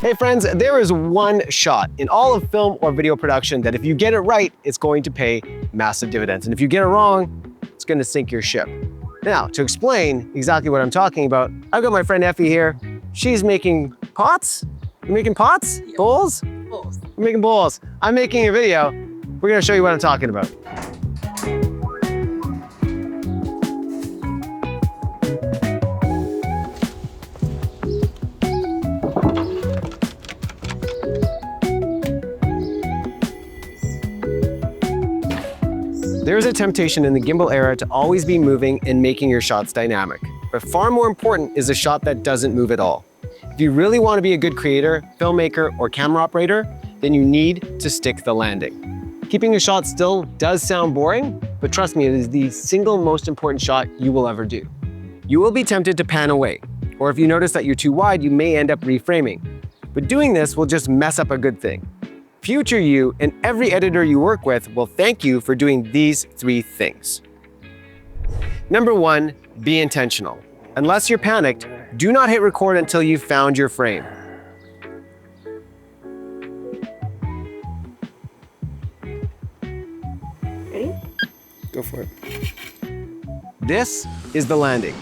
Hey friends, there is one shot in all of film or video production that if you get it right, it's going to pay massive dividends. And if you get it wrong, it's going to sink your ship. Now, to explain exactly what I'm talking about, I've got my friend Effie here. She's making pots. You making pots? Yeah. Bowls? Bowls. We're making bowls. I'm making a video. We're going to show you what I'm talking about. There's a temptation in the gimbal era to always be moving and making your shots dynamic. But far more important is a shot that doesn't move at all. If you really want to be a good creator, filmmaker, or camera operator, then you need to stick the landing. Keeping a shot still does sound boring, but trust me, it is the single most important shot you will ever do. You will be tempted to pan away, or if you notice that you're too wide, you may end up reframing. But doing this will just mess up a good thing. Future you and every editor you work with will thank you for doing these 3 things. Number 1, be intentional. Unless you're panicked, do not hit record until you've found your frame. Ready? Go for it. This is the landing.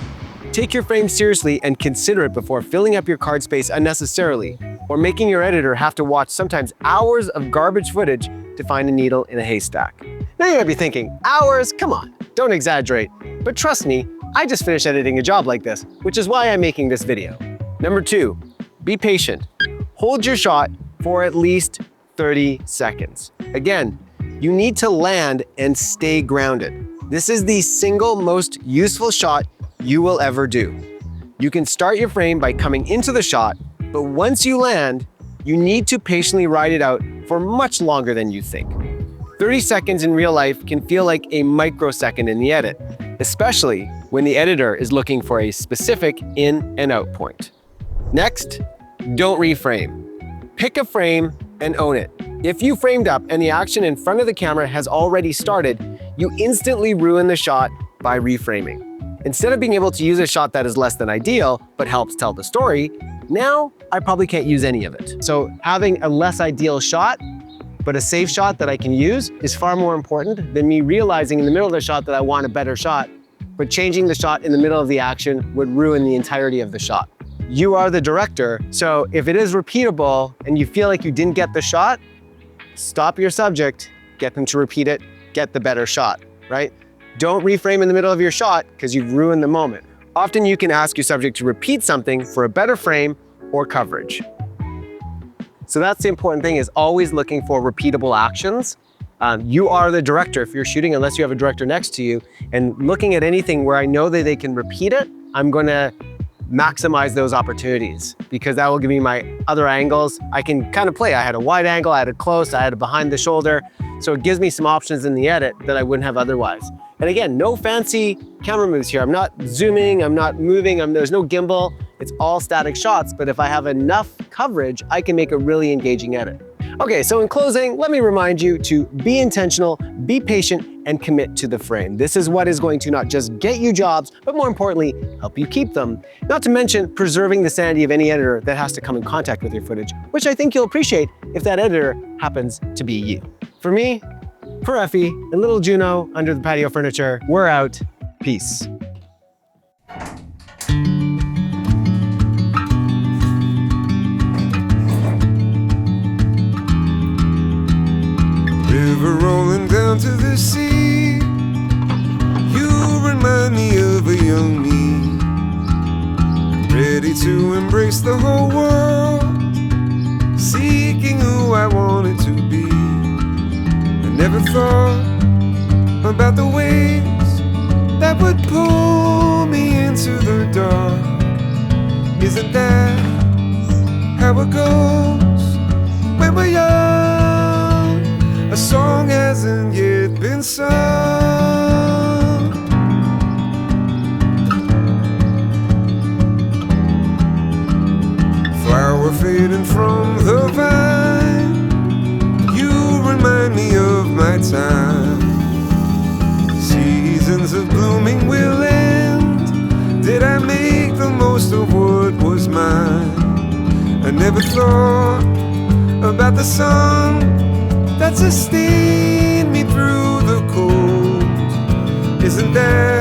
Take your frame seriously and consider it before filling up your card space unnecessarily, or making your editor have to watch sometimes hours of garbage footage to find a needle in a haystack. Now you might be thinking, hours? Come on, don't exaggerate. But trust me, I just finished editing a job like this, which is why I'm making this video. Number 2, be patient. Hold your shot for at least 30 seconds. Again, you need to land and stay grounded. This is the single most useful shot you will ever do. You can start your frame by coming into the shot, but once you land, you need to patiently ride it out for much longer than you think. 30 seconds in real life can feel like a microsecond in the edit, especially when the editor is looking for a specific in and out point. Next, don't reframe. Pick a frame and own it. If you framed up and the action in front of the camera has already started, you instantly ruin the shot by reframing. Instead of being able to use a shot that is less than ideal, but helps tell the story, now I probably can't use any of it. So having a less ideal shot, but a safe shot that I can use is far more important than me realizing in the middle of the shot that I want a better shot, but changing the shot in the middle of the action would ruin the entirety of the shot. You are the director, so if it is repeatable and you feel like you didn't get the shot, stop your subject, get them to repeat it, get the better shot, right? Don't reframe in the middle of your shot because you've ruined the moment. Often you can ask your subject to repeat something for a better frame or coverage. So that's the important thing, is always looking for repeatable actions. You are the director if you're shooting, unless you have a director next to you, and looking at anything where I know that they can repeat it, I'm gonna maximize those opportunities because that will give me my other angles. I can kind of play. I had a wide angle, I had a close, I had a behind the shoulder. So it gives me some options in the edit that I wouldn't have otherwise. And again, no fancy camera moves here. I'm not zooming, I'm not moving, there's no gimbal. It's all static shots, but if I have enough coverage, I can make a really engaging edit. Okay, so in closing, let me remind you to be intentional, be patient, and commit to the frame. This is what is going to not just get you jobs, but more importantly, help you keep them. Not to mention preserving the sanity of any editor that has to come in contact with your footage, which I think you'll appreciate if that editor happens to be you. For me, for Effie, and little Juno under the patio furniture, we're out. Peace. River rolling down to the sea, you remind me of a young me, ready to embrace the whole world, seeking who I wanted to be. I never thought about the waves that would pull me into the dark. Isn't that how it goes when we're young? A song hasn't yet been sung. Flower fading from the vine, you remind me of my time. Seasons of blooming will end. Did I make the most of what was mine? I never thought about the sun that sustained me through the cold. Isn't that